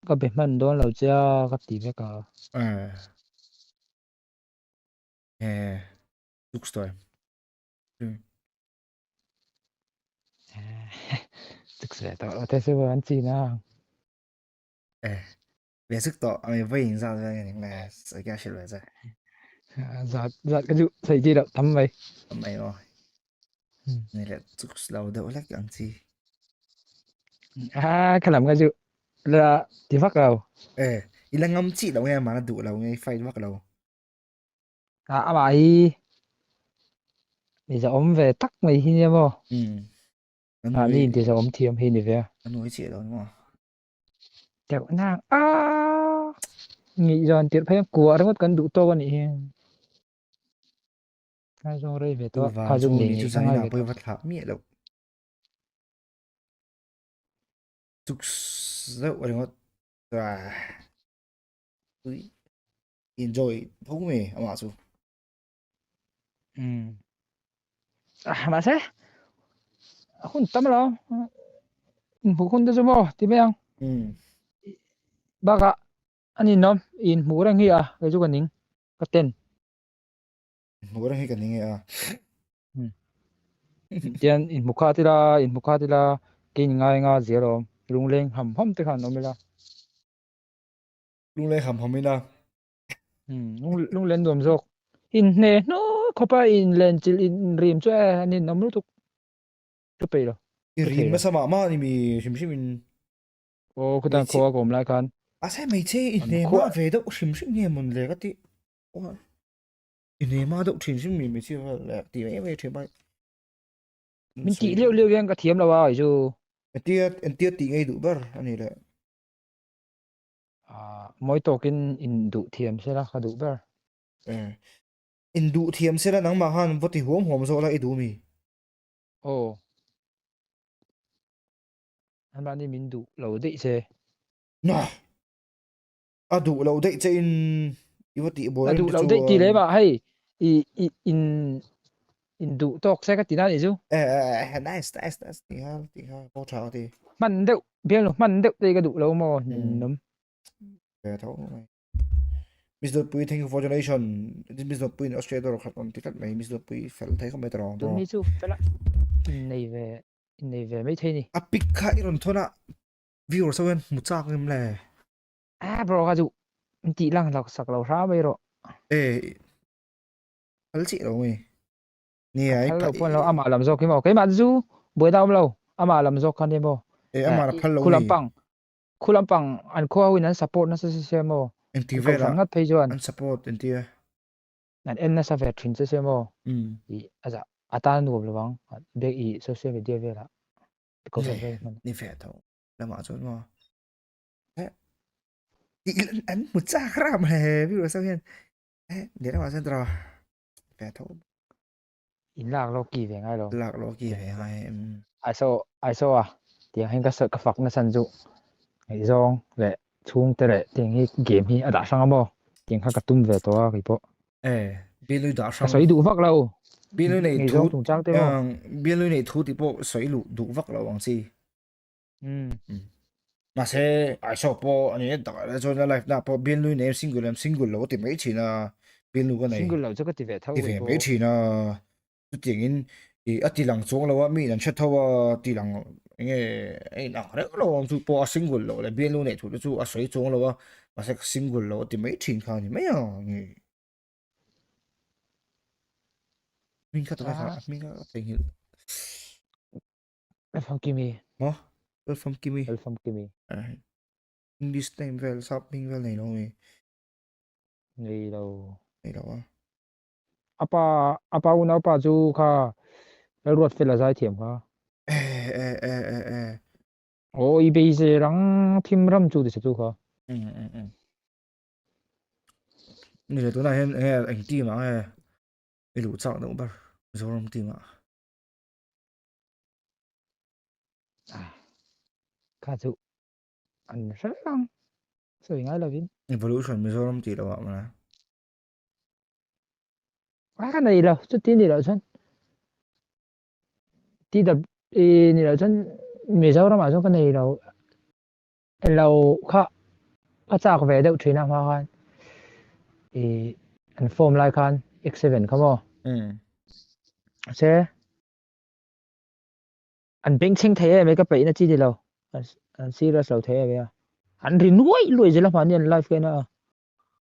ก็เป็นมันโดนเราจะก็ตีไปก็ Tuk story. thực sự tao thấy sẽ vẫn chỉ na Về sức tọ mày vây hình ra những là sẽ kia sẽ lại ra giật giật cái dụ thấy gì đâu tắm vậy mày rồi này là tuk lâu đỡ lắc ăn chi cái làm cái dụ là thì phát đầu ilang ngâm chị đâu nghe mà nó đủ lâu nghe phai mắc lâu mày bây giờ ốm về tắc mày hi nha bò nó nuôi nhìn thì giờ ốm thiêm hi này về nó nuôi chị đâu đúng không đẹp nàng nghĩ rồi tiệt phải của nó mất cần đủ to con này cái rồi đây về to và khai dùng số nghỉ mình nghỉ chú sang sáng hai nào về bơi to vật thảm mía đâu tuk dậu ở đó và enjoy không mày mà chú mà sẽ không tắm đâu phụ không được chứ bò thì bây giờ baka anh nom in murang hi cái chú cái nín cái tên ngồi đây cái này nghe tiền in mukha tila kinh ngay nga zero lung leng ham te khan omela lúc này hầm hầm mình nào lung len dom zok in ne no khopa in len chil in rim chu anin nomru tu tu pe lo tu rin thei mà lo sao mà ni mi sim mình o mấy khudan chị khoa gom lai khan sao mấy chị an này mà khoa về đâu sim nghe mình lấy cái tí này mà đâu sim mình mấy chị là tí ấy về chơi bay min ti sorry leo yang ka thiam lawa ju anh tiết tí ngay đủ bờ anh này là moi tokin in du thiam se la ka du ber in đủ thiêm sẽ là nắng mà han vật thì huống hòm rồi lại đủ mi o an ba ni min du lo de se nè đủ lâu đấy chơi in vật tí bồi la lên du cho lo chú de ti le ba hay in du tok se ka ti na ni ju nice nice nice tí ha bao trào thì man deuh biang lo man deuh te ka du lo mo nom về thấu này Mr. Pui thank you for donation Mr. Pui in Australia rồi khát on ticket này Mr. Pui phải thấy không mấy trò tu đó ni chu pela in nei ve mai thei ni pick khai rồi thôi nè viewer sao em một chắc em lẽ bro ka ju ti lang lak sak lo ra bai ro anh chị đâu mày nè ấy phal lo phải pon lo ama lam zo ki mo ke ma ju boi dam lo ama lam zo khan ni mo em mà là phải lâu mày khulam pang an kho win an support na se mo em an TV ko san là ngat phei juan anh support em tia an en na sa ve thin se mo i aza atan nu lo wang be i social media ve la ko san ve man nè phải thấu là mà cho nó anh một chắc ra mà viewer sao em để nó vào xem trò phải thấu in lak lo ki ve ngai lo lạc lo kì phải hai em ai so tiếng hình cái sợ cái phật nó san dụ cái zong lệ chung te lệ tiếng hi game hi đã sang mo tiếng khác cái tum về to cái bộ biên lui đã cái sang sấy đủ vắc lâu biên lui này ngày thu zong tung trang te mo biên lui này thu thì bộ sấy lụ đủ vắc là bằng gì mà sẽ ai sợ bộ anh ấy đặt ra cho nó life đã bộ biên lui này single em single lâu thì mấy chỉ là biên lui cái này single lâu cho cái ti về thâu thì cái về bộ mấy chỉ là tiếng in thì ít thì lằng xuống lâu á mi lần chết thâu thì lằng nghe ấy nào đấy lâu chú bộ single lâu là biên lui này thu chú sấy xuống lâu á mà sẽ single lâu thì mấy chỉ khá thì mấy à mình có tao phải mình có thể hiểu from kimi mà from Kimi from kimi English name vel shopping vel này rồi ngày đầu này đó apa una apa chu kha la ruột phê là giải thiểm kha o i be se rang thim ram chu de chu kha này là tối nay em anh ti mà cái lũ chọn đâu bao rồi không ti mà kha chu an rất lang soi ngay là vin evolution mới rồi không ti đâu mà cái này là chút tin gì đó chân ti đập ni là chân mi sao ra mà cái này là lâu kha a chak ve deuh thina ma khan e an form lai khan x7 khamo se an bing ching the me ka pe na chi di lo an serious lo the ya an rin nuai loi je la ma ni an life ke na